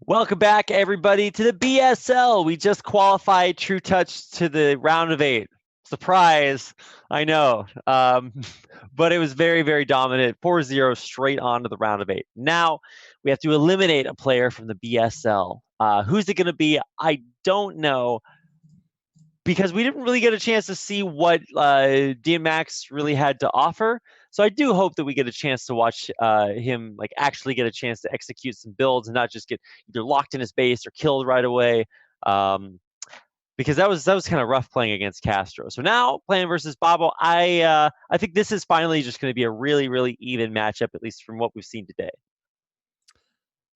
Welcome back, everybody, to the BSL. We just qualified True Touch to the round of 8. Surprise, I know. But it was very, very dominant. 4-0 straight on to the round of 8. Now we have to eliminate a player from the BSL. Who's it going to be? I don't know, because we didn't really get a chance to see what Dienmax really had to offer. So I do hope that we get a chance to watch him actually get a chance to execute some builds and not just get either locked in his base or killed right away. Because that was kind of rough playing against Castro. So now playing versus Babo, I think this is finally just going to be a really, really even matchup, at least from what we've seen today.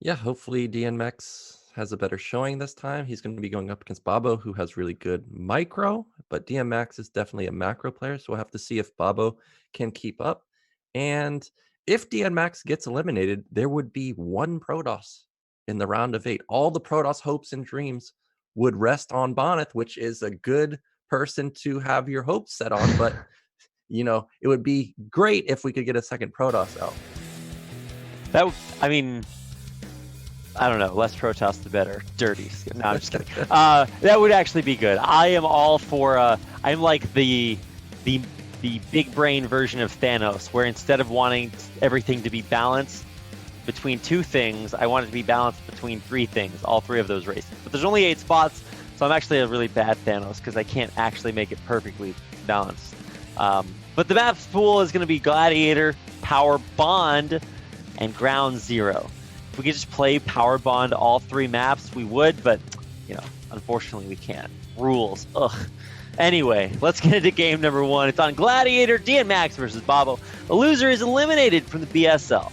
Yeah, hopefully Dienmax has a better showing this time. He's going to be going up against Babo, who has really good micro, but Dienmax is definitely a macro player, so we'll have to see if Babo can keep up. And if Dienmax gets eliminated, there would be one Protoss in the round of 8. All the Protoss hopes and dreams would rest on Bonneth, which is a good person to have your hopes set on, but you know, it would be great if we could get a second Protoss out. I don't know. Less Protoss, the better. Dirty. No, I'm just kidding. That would actually be good. I am all for. I'm like the big brain version of Thanos, where instead of wanting everything to be balanced between 2 things, I want it to be balanced between 3 things. All 3 of those races. But there's only 8 spots, so I'm actually a really bad Thanos because I can't actually make it perfectly balanced. But the map pool is going to be Gladiator, Power Bond, and Ground Zero. If we could just play Power Bond all 3 maps, we would, but, you know, unfortunately we can't. Rules. Ugh. Anyway, let's get into game number 1. It's on Gladiator, Dienmax versus Babo. A loser is eliminated from the BSL.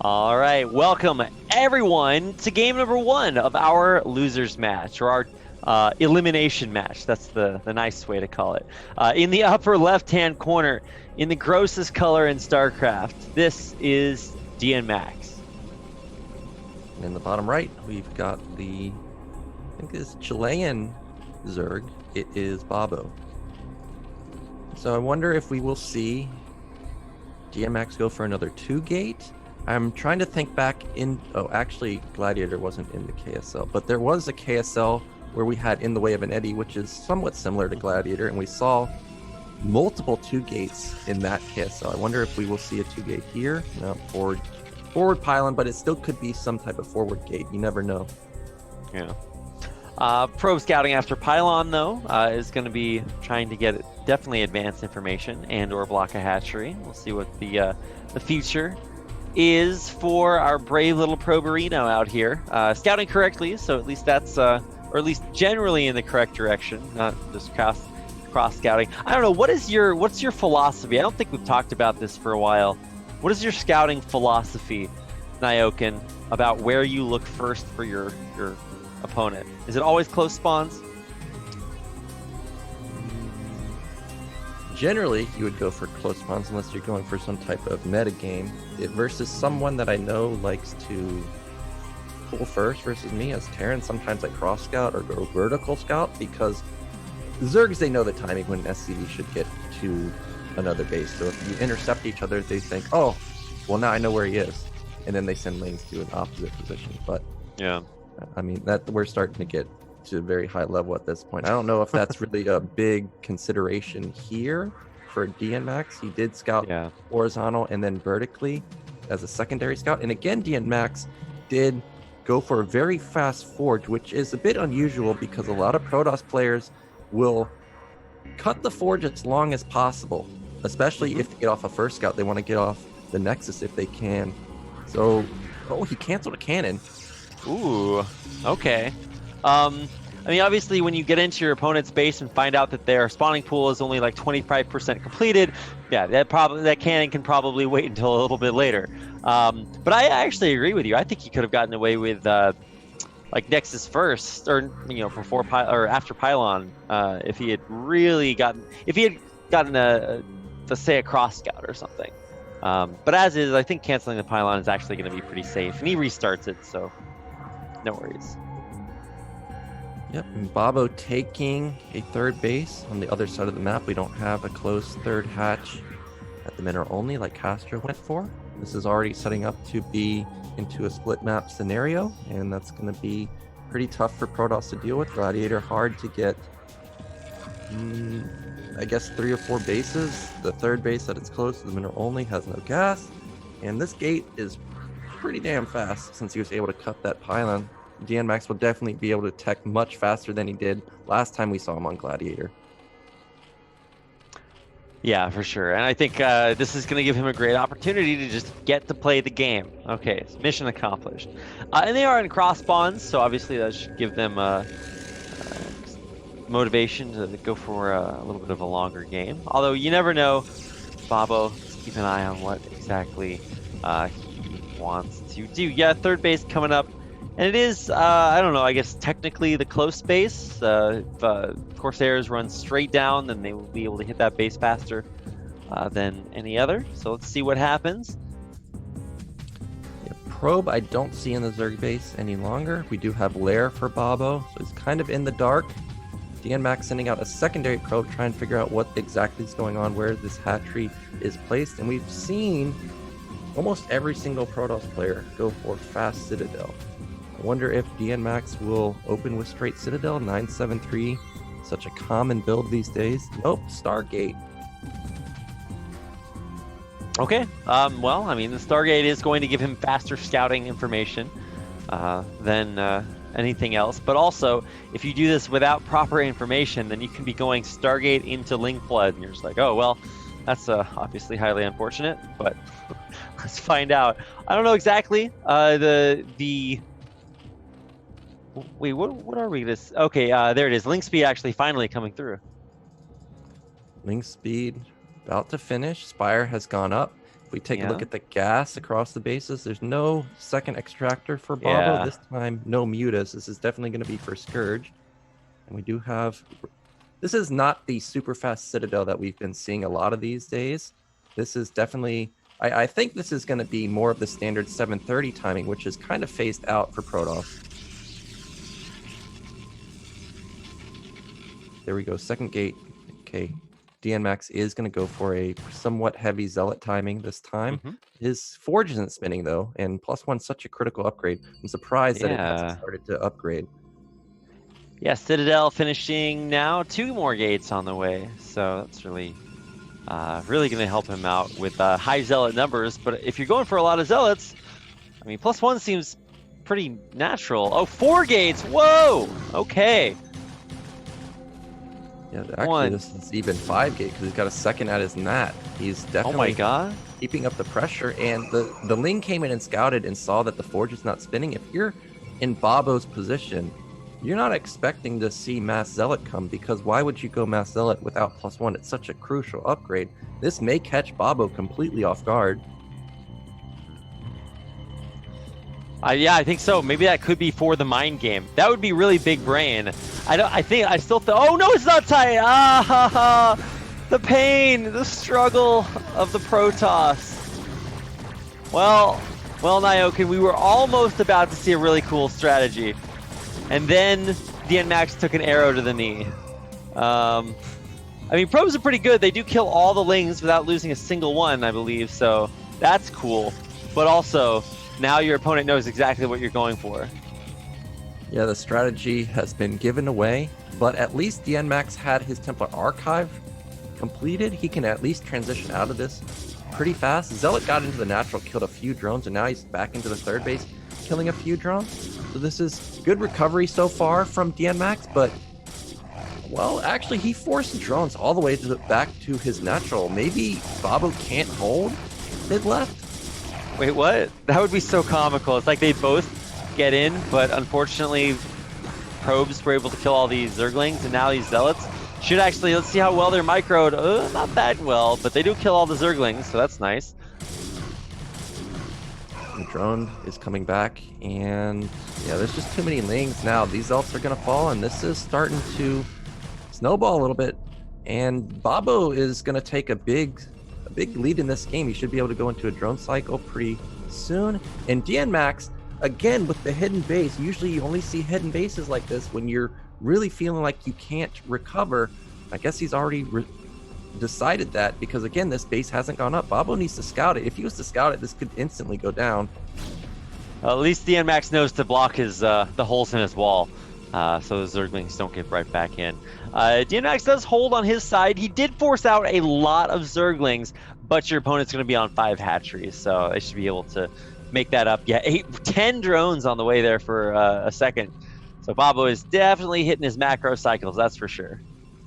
All right, welcome everyone to game number 1 of our losers match, or our elimination match. That's the nice way to call it. In the upper left-hand corner, in the grossest color in StarCraft, this is Dienmax. In the bottom right, we've got I think it's Chilean Zerg. It is Babo. So I wonder if we will see Dienmax go for another 2-gate. I'm trying to think back actually Gladiator wasn't in the KSL, but there was a KSL where we had In the Way of an Eddy, which is somewhat similar to Gladiator, and we saw multiple 2-gates in that KSL. I wonder if we will see a 2-gate here. No, forward pylon, but it still could be some type of forward gate. You never know. Yeah. Probe scouting after pylon, though, is going to be trying to get definitely advanced information and or block a hatchery. We'll see what the future is for our brave little Proberino out here. Scouting correctly, so at least that's, or at least generally in the correct direction, not just cross scouting. I don't know, what's your philosophy? I don't think we've talked about this for a while. What is your scouting philosophy, Nyokin, about where you look first for your opponent? Is it always close spawns? Generally, you would go for close spawns unless you're going for some type of meta game versus someone that I know likes to pull first versus me as Terran. Sometimes I cross scout or go vertical scout because Zergs, they know the timing when SCV should get to another base. So if you intercept each other, they think, oh, well, now I know where he is. And then they send lanes to an opposite position. But yeah, I mean, that we're starting to get to a very high level at this point. I don't know if that's really a big consideration here for Dienmax. He did scout horizontal and then vertically as a secondary scout. And again, Dienmax did go for a very fast forge, which is a bit unusual because a lot of Protoss players will cut the forge as long as possible, especially if they get off a first scout. They want to get off the Nexus if they can. So, he canceled a cannon. Ooh, okay. I mean, obviously, when you get into your opponent's base and find out that their spawning pool is only like 25% completed, yeah, that cannon can probably wait until a little bit later. But I actually agree with you. I think he could have gotten away with like Nexus first, or before or after pylon, if he had gotten let's say a cross scout or something. But as is, I think canceling the pylon is actually going to be pretty safe, and he restarts it, so no worries. Yep, and Babo taking a third base on the other side of the map. We don't have a closed third hatch at the mineral only like Castro went for. This is already setting up to be into a split map scenario, and that's going to be pretty tough for Protoss to deal with. Gladiator hard to get, I guess, 3 or 4 bases. The third base that it's close to the mineral only has no gas, and this gate is pretty damn fast since he was able to cut that pylon. Dienmax will definitely be able to tech much faster than he did last time we saw him on Gladiator. Yeah, for sure. And I think this is going to give him a great opportunity to just get to play the game. Okay, so mission accomplished. And they are in cross bonds, so obviously that should give them motivation to go for a little bit of a longer game. Although you never know, Babo, just keep an eye on what exactly he wants to do. Yeah, third base coming up. And it is, I don't know, I guess technically the close base. If Corsairs run straight down, then they will be able to hit that base faster than any other. So let's see what happens. Yeah, probe I don't see in the Zerg base any longer. We do have Lair for Babo, so it's kind of in the dark. Dienmax sending out a secondary probe, trying to figure out what exactly is going on, where this hatchery is placed. And we've seen almost every single Protoss player go for fast Citadel. I wonder if Dienmax will open with straight Citadel, 973, such a common build these days. Nope, Stargate. Okay, well, I mean, the Stargate is going to give him faster scouting information than anything else. But also, if you do this without proper information, then you can be going Stargate into Link Flood, and you're just like, oh, well, that's obviously highly unfortunate, but let's find out. I don't know exactly Wait, what are we this? Okay, there it is. Link speed actually finally coming through. Link speed about to finish. Spire has gone up. If we take a look at the gas across the bases, there's no second extractor for Babo. This time, no mutas. This is definitely going to be for Scourge. And we do have... This is not the super fast Citadel that we've been seeing a lot of these days. This is definitely... I think this is going to be more of the standard 730 timing, which is kind of phased out for Protoss. There we go, second gate. Okay, Dienmax is going to go for a somewhat heavy Zealot timing this time. His Forge isn't spinning though, and +1 such a critical upgrade. I'm surprised that it hasn't started to upgrade. Yeah, Citadel finishing now, 2 more gates on the way, so that's really going to help him out with high Zealot numbers. But if you're going for a lot of Zealots, I mean, +1 seems pretty natural. Oh, 4 gates, whoa, okay. Yeah, actually, this is even 5 gate because he's got a second at his nat. He's definitely keeping up the pressure. And the Ling came in and scouted and saw that the Forge is not spinning. If you're in Babo's position, you're not expecting to see Mass Zealot come, because why would you go Mass Zealot without +1? It's such a crucial upgrade. This may catch Babo completely off guard. Yeah, I think so. Maybe that could be for the mind game. That would be really big brain. I still oh no, it's not tight. The pain, the struggle of the Protoss. Well, Nyokin, we were almost about to see a really cool strategy, and then Dienmax took an arrow to the knee. I mean, probes are pretty good. They do kill all the Lings without losing a single one, I believe. So that's cool. But also, now your opponent knows exactly what you're going for. Yeah, the strategy has been given away, but at least Dienmax had his Templar Archive completed. He can at least transition out of this pretty fast. Zealot got into the natural, killed a few drones, and now he's back into the third base, killing a few drones. So this is good recovery so far from Dienmax, but, well, actually, he forced drones all the way back to his natural. Maybe Babo can't hold mid left? Wait, what? That would be so comical. It's like they both get in, but unfortunately, probes were able to kill all these Zerglings, and now these Zealots should actually, let's see how well they're microed. Not that well, but they do kill all the Zerglings, so that's nice. The drone is coming back, and yeah, there's just too many Lings now. These Zealots are going to fall, and this is starting to snowball a little bit. And Babo is going to take a big a big lead in this game. He should be able to go into a drone cycle pretty soon. And Dienmax, again, with the hidden base, usually you only see hidden bases like this when you're really feeling like you can't recover. I guess he's already decided that, because again, this base hasn't gone up. Babo needs to scout it. If he was to scout it, this could instantly go down. At least Dienmax knows to block his the holes in his wall, so the Zerglings don't get right back in. Dienmax does hold on his side. He did force out a lot of Zerglings, but your opponent's going to be on 5 hatcheries, so they should be able to make that up. Yeah, 10 drones on the way there for a second. So Babo is definitely hitting his macro cycles, that's for sure.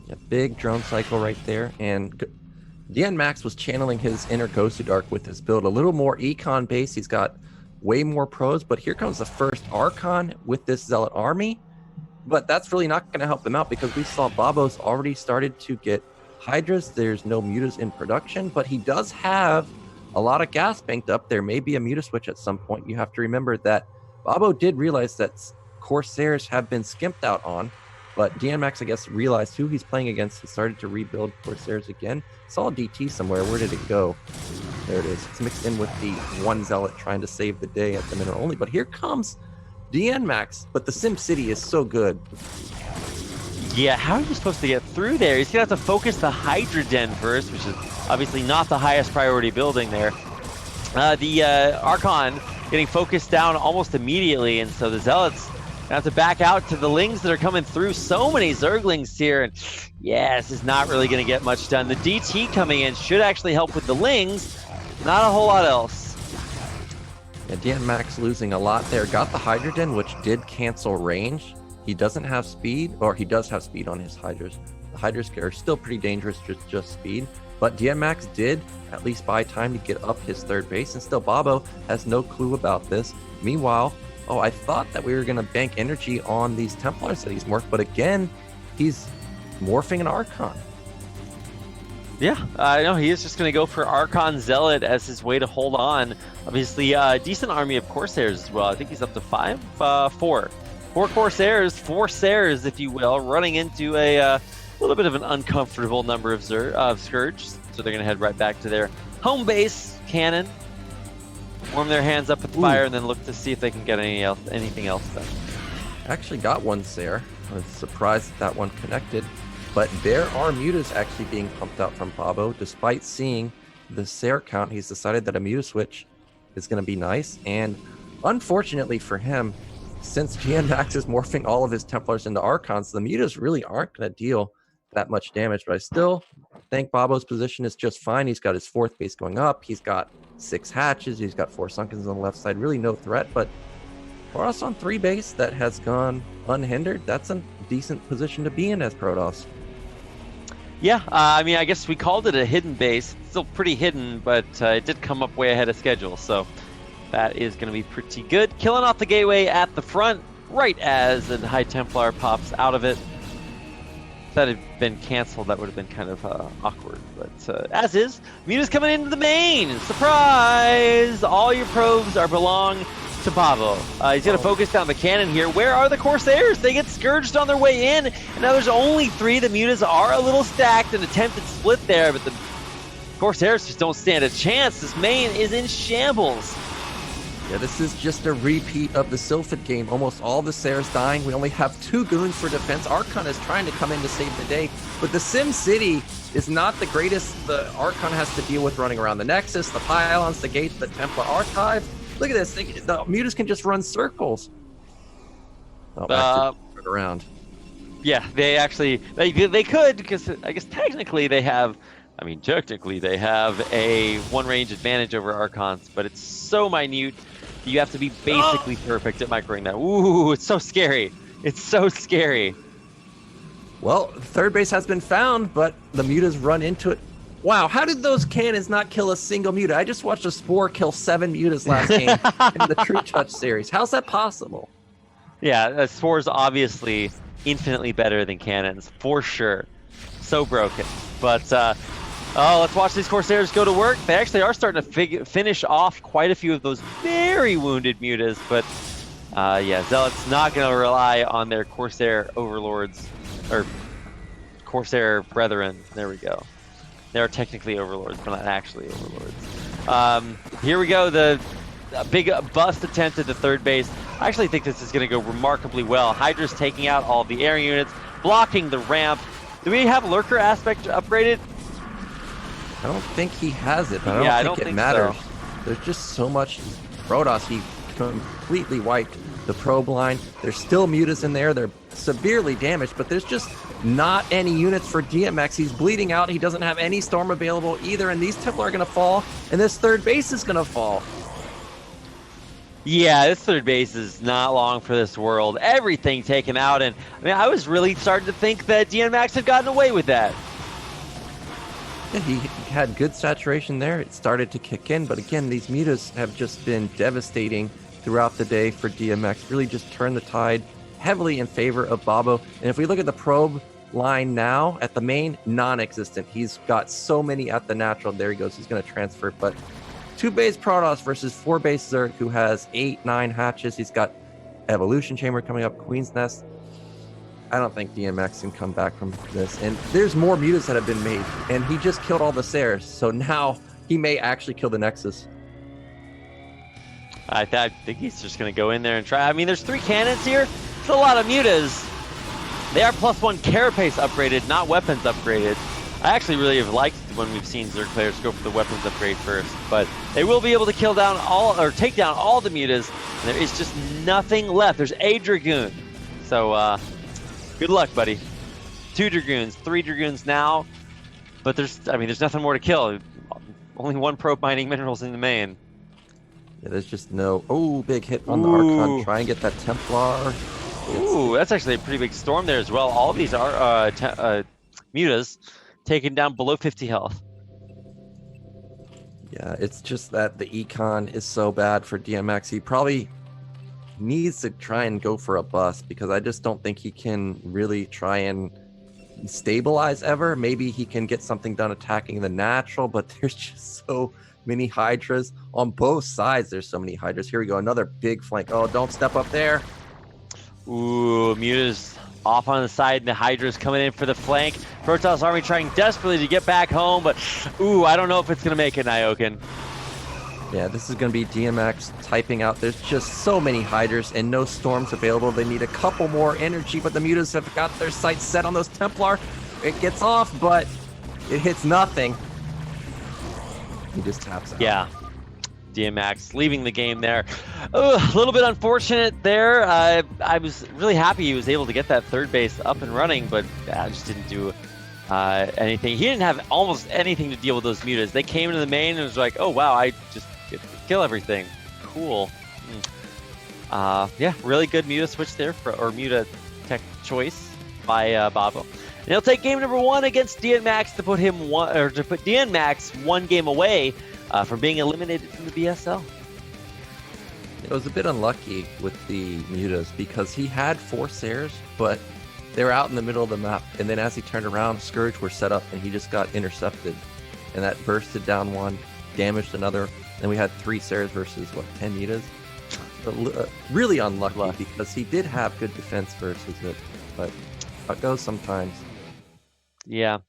Yeah, big drone cycle right there. And Dienmax was channeling his inner Gosudark with his build. A little more econ base. He's got way more pros, but here comes the first Archon with this Zealot army. But that's really not going to help them out, because we saw Babo's already started to get Hydras. There's no Mutas in production, but he does have a lot of gas banked up. There may be a Muta switch at some point. You have to remember that Babo did realize that Corsairs have been skimped out on, but Dienmax, I guess, realized who he's playing against and started to rebuild Corsairs again. Saw DT somewhere. Where did it go? There it is. It's mixed in with the one Zealot trying to save the day at the mineral only. But here comes Dienmax. But the Sim City is so good. Yeah, how are you supposed to get through there? He's going to have to focus the Hydra Den first, which is obviously not the highest priority building there. The Archon getting focused down almost immediately, and so the Zealots have to back out to the Lings that are coming through. So many Zerglings here, and yeah, this is not really going to get much done. The DT coming in should actually help with the Lings, not a whole lot else. Yeah, Dienmax losing a lot there. Got the Hydra Den, which did cancel range. He doesn't have speed, or he does have speed on his Hydras. The Hydras are still pretty dangerous, just speed. But Dienmax did at least buy time to get up his third base, and still Babo has no clue about this. Meanwhile, oh, I thought that we were going to bank energy on these Templars that he's morphed, but again, he's morphing an Archon. Yeah, I know he is just going to go for Archon Zealot as his way to hold on. Obviously, decent army of Corsairs as well. I think he's up to 4 Corsairs, 4 Sairs, if you will, running into a little bit of an uncomfortable number of Scourge. So they're going to head right back to their home base, cannon, warm their hands up at the fire, and then look to see if they can get anything else done. Actually got one Sair. I was surprised that one connected. But there are Mutas actually being pumped out from Babo. Despite seeing the Sair count, he's decided that a Muta switch is going to be nice. And unfortunately for him, since Dienmax is morphing all of his Templars into Archons, the Mutas really aren't going to deal that much damage. But I still think Babo's position is just fine. He's got his 4th base going up. He's got 6 hatches. He's got 4 Sunkens on the left side. Really no threat. But for us on 3 base that has gone unhindered, that's a decent position to be in as Protoss. Yeah, I mean, I guess we called it a hidden base. It's still pretty hidden, but it did come up way ahead of schedule, so that is going to be pretty good. Killing off the gateway at the front, right as the High Templar pops out of it. If that had been canceled, that would have been kind of awkward, but as is. Muta's coming into the main! Surprise! All your probes belong to Babo. He's going to focus down the cannon here. Where are the Corsairs? They get scourged on their way in, and now there's only 3. The Mutas are a little stacked, an attempted split there, but the Corsairs just don't stand a chance. This main is in shambles. Yeah, this is just a repeat of the Sylphid game. Almost all the Sairs dying. We only have 2 goons for defense. Archon is trying to come in to save the day, but the Sim City is not the greatest. The Archon has to deal with running around the Nexus, the pylons, the gates, the Templar Archive. Look at this. The Mutas can just run circles. Oh, back around. Yeah, they actually they could, because I guess technically they have a 1 range advantage over Archons, but it's so minute. You have to be basically perfect at microing that. Ooh, it's so scary. It's so scary. Well, 3rd base has been found, but the Mutas run into it. Wow, how did those cannons not kill a single Muta? I just watched a Spore kill 7 Mutas last game in the True Touch series. How's that possible? Yeah, Spore's obviously infinitely better than cannons, for sure. So broken. But, let's watch these Corsairs go to work. They actually are starting to finish off quite a few of those very wounded Mutas, but, yeah, Zealot's not going to rely on their Corsair overlords, or Corsair brethren. There we go. They are technically overlords, but not actually overlords. Here we go. The big bust attempt at the third base. I actually think this is going to go remarkably well. Hydra's taking out all the air units, blocking the ramp. Do we have Lurker aspect upgraded? I don't think he has it, but I don't think it matters. So. There's just so much. Protoss, he completely wiped the probe line. There's still mutas in there. They're severely damaged, but there's just not any units for Dienmax. He's bleeding out. He doesn't have any storm available either, and these Templar are going to fall, and this third base is going to fall. Yeah, this third base is not long for this world. Everything taken out, and I mean, I was really starting to think that Dienmax had gotten away with that. Yeah, he had good saturation there. It started to kick in, but again, these mutas have just been devastating throughout the day for Dienmax. Really just turned the tide heavily in favor of Babo. And if we look at the probe line now at the main, non-existent. He's got so many at the natural. There he goes. He's going to transfer, but 2 base Protoss versus 4 base Zerg, who has 8, 9 hatches. He's got Evolution Chamber coming up, Queen's Nest. I don't think Dienmax can come back from this. And there's more mutas that have been made, and he just killed all the Sares. So now he may actually kill the Nexus. I think he's just going to go in there and try. I mean, there's 3 cannons here. It's a lot of mutas. They are +1 carapace upgraded, not weapons upgraded. I actually really have liked when we've seen Zerg players go for the weapons upgrade first, but they will be able to kill down all, or take down all the mutas. And there is just nothing left. There's a Dragoon. So, good luck, buddy. 2 Dragoons, 3 Dragoons now, but there's nothing more to kill. Only 1 probe mining minerals in the main. Yeah, there's just no... Oh, big hit on the Archon. Try and get that Templar. Ooh, that's actually a pretty big storm there as well. All of these are mutas taken down below 50 health. Yeah, it's just that the econ is so bad for Dienmax. He probably needs to try and go for a bust, because I just don't think he can really try and stabilize ever. Maybe he can get something done attacking the natural, but there's just so many Hydras on both sides. There's so many Hydras. Here we go, another big flank. Oh, don't step up there. Ooh, Muta's off on the side, and the Hydra's coming in for the flank. Protoss Army trying desperately to get back home, but ooh, I don't know if it's going to make it, Nyoken. Yeah, this is going to be Dienmax typing out. There's just so many Hydras and no storms available. They need a couple more energy, but the Mutas have got their sights set on those Templar. It gets off, but it hits nothing. He just taps out. Yeah. Dienmax leaving the game there. A little bit unfortunate there. I was really happy he was able to get that third base up and running, but I just didn't do anything. He didn't have almost anything to deal with those mutas. They came into the main and it was like, oh wow, I just get to kill everything. Cool. Yeah, really good muta switch there, or muta tech choice by Babo. And he'll take game number 1 against Dienmax to put Dienmax 1 game away from being eliminated from the BSL. It was a bit unlucky with the mutas because he had 4 Sares, but they were out in the middle of the map, and then as he turned around, Scourge were set up, and he just got intercepted, and that bursted down 1, damaged another, and we had 3 Sares versus 10 mutas. Really unlucky because he did have good defense versus it, but it goes sometimes. Yeah.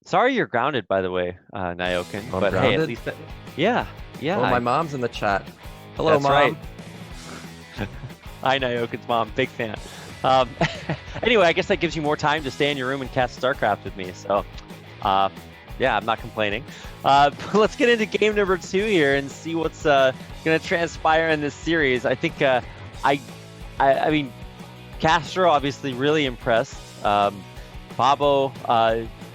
Sorry you're grounded, by the way, Nyoken. I'm but grounded? hey, at least yeah. Oh, my mom's in the chat. Hello, That's Mom. Right. Hi, Nyoken's mom. Big fan. Anyway, I guess that gives you more time to stay in your room and cast StarCraft with me. So, yeah, I'm not complaining. Let's get into game number 2 here and see what's going to transpire in this series. I think I mean, Castro obviously really impressed. Babo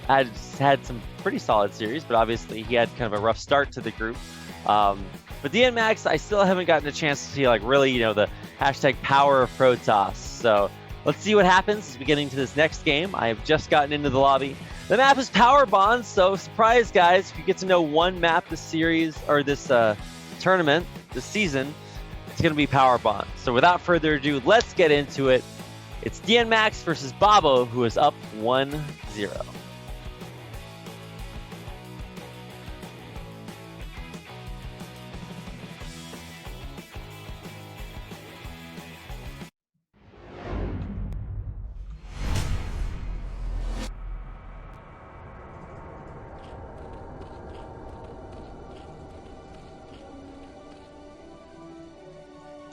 had some pretty solid series, but obviously he had kind of a rough start to the group. But Dienmax, I still haven't gotten a chance to see, like, really, the hashtag power of Protoss. So let's see what happens as we get into this next game. I have just gotten into the lobby. The map is Power Bond, so surprise, guys. If you get to know one map this series, or this tournament, this season, it's going to be Power Bond. So without further ado, let's get into it. It's Dienmax versus Babo, who is up 1-0.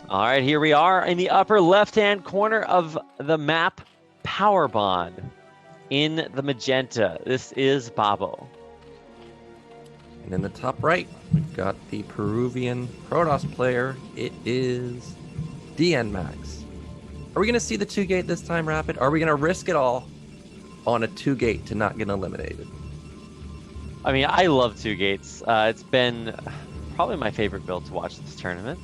All right, here we are in the upper left-hand corner of the map, Power Bond. In the magenta, this is Babo. And in the top right, we've got the Peruvian Protoss player. It is Dienmax. Are we going to see the 2-gate this time, Rapid? Are we going to risk it all on a 2-gate to not get eliminated? I mean, I love 2 gates. It's been probably my favorite build to watch this tournament.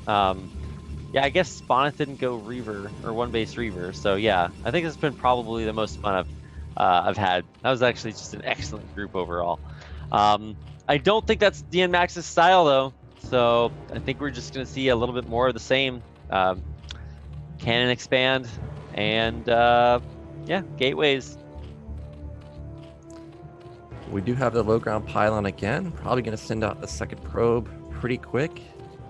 Yeah, I guess Spawnet didn't go Reaver or 1-base Reaver, so yeah, I think it's been probably the most fun I've had. That was actually just an excellent group overall. I don't think that's Dienmax's style though, so I think we're just going to see a little bit more of the same. Cannon expand, and yeah, gateways. We do have the low ground pylon again. Probably going to send out the second probe pretty quick.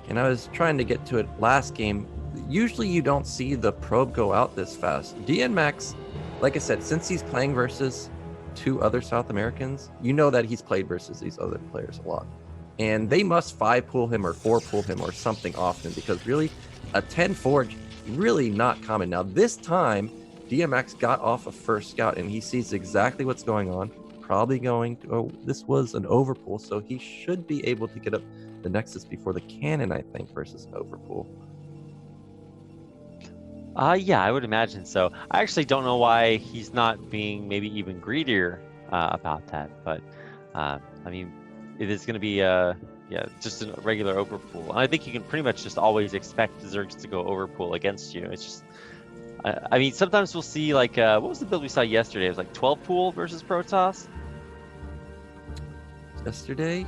And I was trying to get to it last game. Usually you don't see the probe go out this fast. Dienmax, like I said, since he's playing versus 2 other South Americans, you know that he's played versus these other players a lot. And they must 5-pool him or 4-pool him or something often, because really a 10 forge, really not common. Now this time, Dienmax got off a first scout and he sees exactly what's going on. Probably going to, oh, this was an overpool, so he should be able to get up the Nexus before the cannon, I think, versus an overpool. Yeah, I would imagine so. I actually don't know why he's not being maybe even greedier about that, but I mean, it is going to be yeah, just a regular overpool. And I think you can pretty much just always expect Zergs to go overpool against you. It's just, I mean, sometimes we'll see like, what was the build we saw yesterday? It was like 12 pool versus Protoss. Yesterday?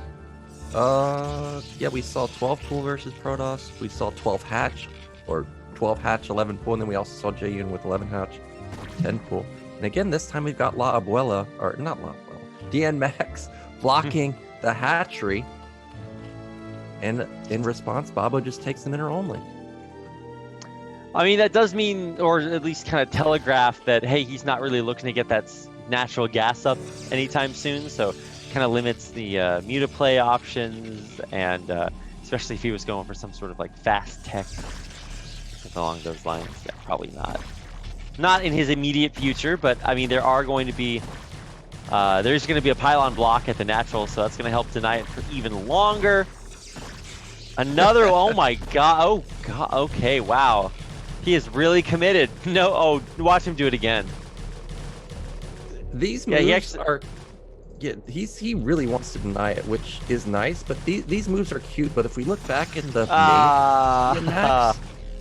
Yeah, we saw 12 pool versus Protoss. We saw 12 hatch, or 12 hatch, 11 pool, and then we also saw Jayun with 11 hatch, 10 pool. And again, this time we've got La Abuela, or not La Abuela, Dienmax blocking the hatchery. And in response, Babo just takes the minor only. I mean, that does mean, or at least kind of telegraph that, hey, he's not really looking to get that natural gas up anytime soon, so kind of limits the mutaplay options, and especially if he was going for some sort of like fast tech along those lines. Yeah, probably not in his immediate future, but I mean, there are going to be there's going to be a pylon block at the natural, so that's going to help deny it for even longer. Another oh my god, okay, wow, he is really committed. No, oh, watch him do it again. These moves are, yeah, he really wants to deny it, which is nice, but these moves are cute. But if we look back in the main,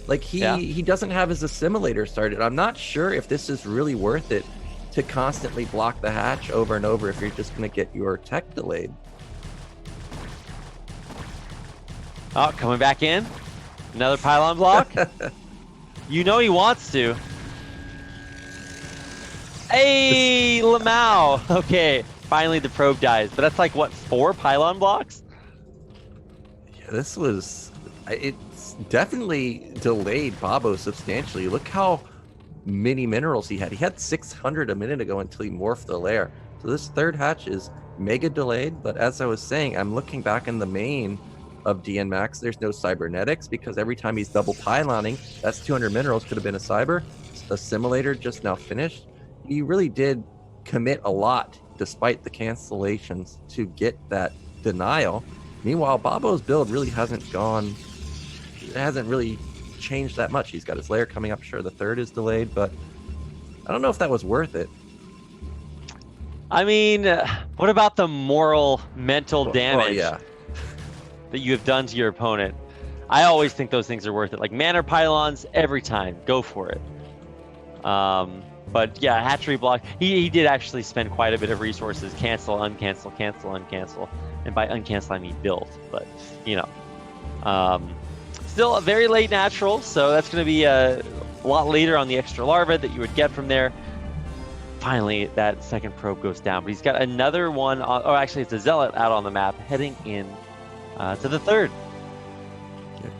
like he doesn't have his assimilator started. I'm not sure if this is really worth it to constantly block the hatch over and over if you're just going to get your tech delayed. Oh, coming back in, another pylon block. You know he wants to. Hey, Lamau. Okay, finally the probe dies, but that's like what, 4 pylon blocks? Yeah, this was, it's definitely delayed Babo substantially. Look how many minerals he had. He had 600 a minute ago until he morphed the lair. So this third hatch is mega delayed, but as I was saying, I'm looking back in the main of Dienmax. There's no cybernetics because every time he's double pyloning, that's 200 minerals. Could have been a cyber. Assimilator just now finished. He really did commit a lot despite the cancellations to get that denial. Meanwhile, Babo's build really hasn't really changed that much. He's got his lair coming up. Sure, the third is delayed, but I don't know if that was worth it. I mean, what about the moral, mental damage that you have done to your opponent? I always think those things are worth it. Like mana pylons, every time, go for it. But yeah, hatchery block. He did actually spend quite a bit of resources. Cancel, uncancel, cancel, uncancel. And by uncancel, I mean build. But, you know. Still a very late natural, so that's going to be a lot later on the extra larva that you would get from there. Finally, that second probe goes down. But he's got another one. Oh, actually, it's a Zealot out on the map, heading in to the third.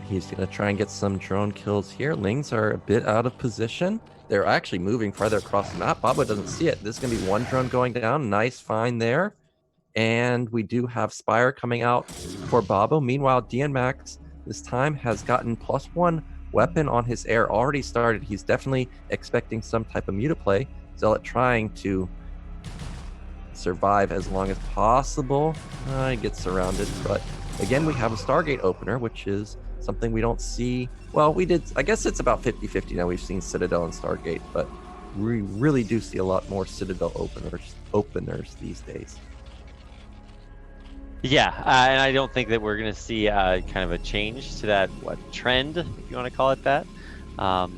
He's going to try and get some drone kills here. Lings are a bit out of position. They're actually moving farther across the map. Babo doesn't see it. This is going to be one drone going down. Nice find there. And we do have Spire coming out for Babo. Meanwhile, Dienmax this time has gotten +1 weapon on his air already started. He's definitely expecting some type of mutaplay. Zealot trying to survive as long as possible. He gets surrounded, but again, we have a Stargate opener, which is something we don't see. Well, we did, I guess it's about 50-50 now. We've seen Citadel and Stargate, but we really do see a lot more Citadel openers these days. Yeah, and I don't think that we're going to see kind of a change to that trend, if you want to call it that. Hold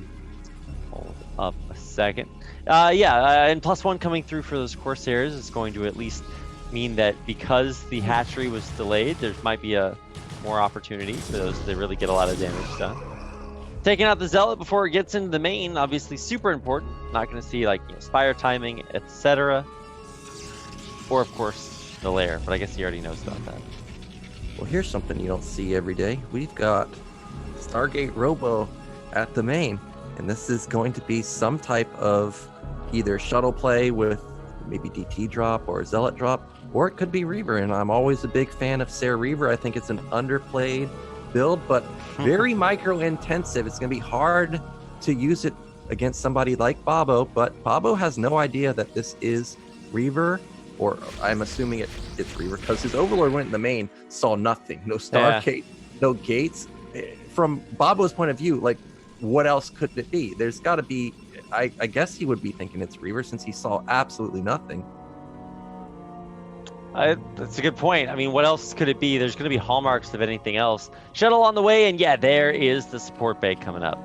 up a second. And +1 coming through for those Corsairs is going to at least mean that because the hatchery was delayed, there might be a more opportunity for those to really get a lot of damage done. Taking out the Zealot before it gets into the main, obviously super important. Not going to see Spire timing, etc. Or of course the lair, but I guess he already knows about that. Well, here's something you don't see every day. We've got Stargate Robo at the main, and this is going to be some type of either shuttle play with maybe DT drop or Zealot drop, or it could be Reaver, and I'm always a big fan of Sarah Reaver. I think it's an underplayed build, but very micro intensive. It's going to be hard to use it against somebody like Babo, but Babo has no idea that this is Reaver, or I'm assuming it's Reaver because his Overlord went in the main, saw nothing, no Stargate, no gates. From Babo's point of view, what else could it be? There's got to be, I guess he would be thinking it's Reaver since he saw absolutely nothing. That's a good point. I mean, what else could it be? There's going to be hallmarks of anything else. Shuttle on the way, and yeah, there is the support bay coming up.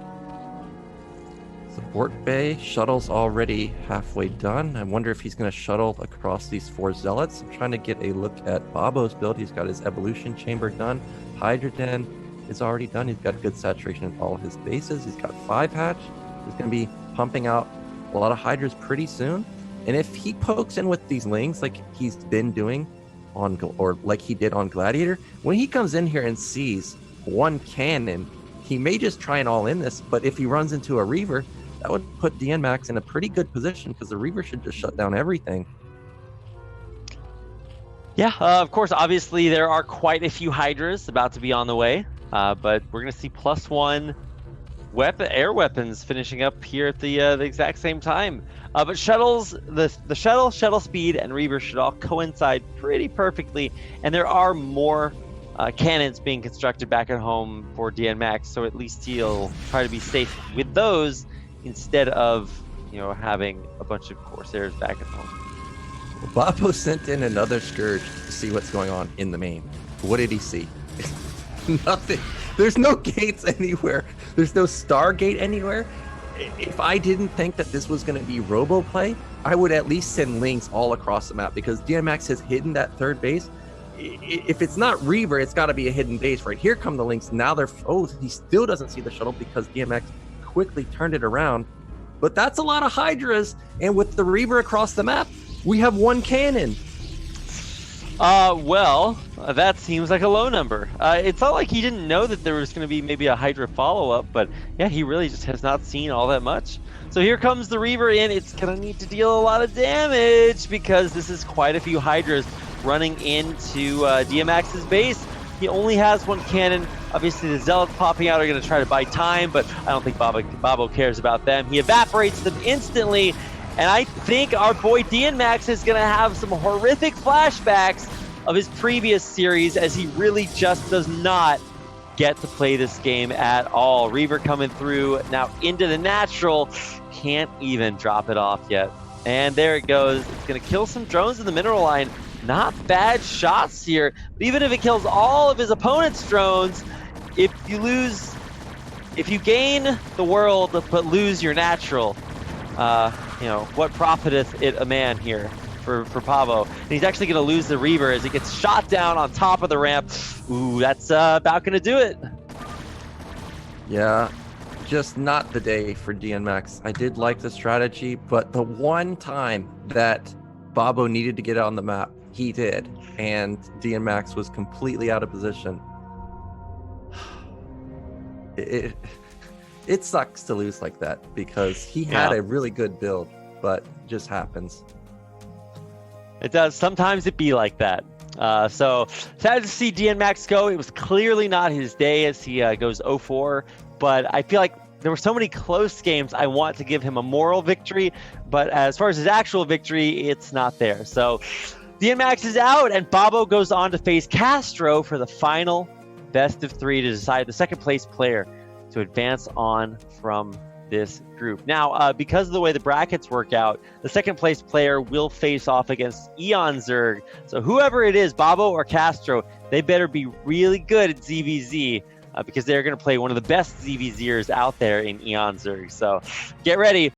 Support bay, shuttle's already halfway done. I wonder if he's going to shuttle across these 4 Zealots. I'm trying to get a look at Babo's build. He's got his evolution chamber done. Hydra Den is already done. He's got good saturation in all of his bases. He's got 5 hatch. He's going to be pumping out a lot of Hydras pretty soon. And if he pokes in with these Lings like he's been doing or like he did on Gladiator, when he comes in here and sees 1 cannon, he may just try and all in this, but if he runs into a Reaver, that would put Dienmax in a pretty good position because the Reaver should just shut down everything. Yeah, of course, obviously there are quite a few Hydras about to be on the way, but we're going to see +1 air weapons finishing up here at the exact same time. But shuttles, the shuttle speed, and Reaver should all coincide pretty perfectly, and there are more cannons being constructed back at home for Dienmax, so at least he'll try to be safe with those instead of having a bunch of Corsairs back at home. Babo sent in another Scourge to see what's going on in the main. What did he see? Nothing. There's no gates anywhere. There's no Stargate anywhere. If I didn't think that this was going to be Robo play, I would at least send Lings all across the map because Dienmax has hidden that 3rd base. If it's not Reaver, it's got to be a hidden base. Right here come the Lings. Now he still doesn't see the shuttle because Dienmax quickly turned it around. But that's a lot of Hydras, and with the Reaver across the map, we have 1 cannon. That seems like a low number. It's not like he didn't know that there was going to be maybe a Hydra follow-up, but yeah, he really just has not seen all that much. So here comes the Reaver in. It's going to need to deal a lot of damage because this is quite a few Hydras running into Dienmax's base. He only has 1 cannon. Obviously, the Zealots popping out are going to try to buy time, but I don't think Babo cares about them. He evaporates them instantly, and I think our boy Dienmax is going to have some horrific flashbacks of his previous series as he really just does not get to play this game at all. Reaver coming through now into the natural. Can't even drop it off yet. And there it goes. It's going to kill some drones in the mineral line. Not bad shots here. But even if it kills all of his opponent's drones, if you gain the world but lose your natural, what profiteth it a man here for Pavo? And he's actually going to lose the Reaver as he gets shot down on top of the ramp. Ooh, that's about going to do it. Yeah, just not the day for Dienmax. I did like the strategy, but the one time that Babo needed to get on the map, he did, and Dienmax was completely out of position. It sucks to lose like that because he had a really good build, but just happens. It does. Sometimes it be like that. So sad to see Dienmax go. It was clearly not his day as he goes 0-4 but I feel like there were so many close games. I want to give him a moral victory, but as far as his actual victory, it's not there. So Dienmax is out, and Babo goes on to face Castro for the final best of 3 to decide the second place player to advance on from this group. Now, because of the way the brackets work out, the second place player will face off against Eon Zerg. So whoever it is, Babo or Castro, they better be really good at ZVZ. Because they're going to play one of the best ZVZers out there in Eon Zerg. So get ready.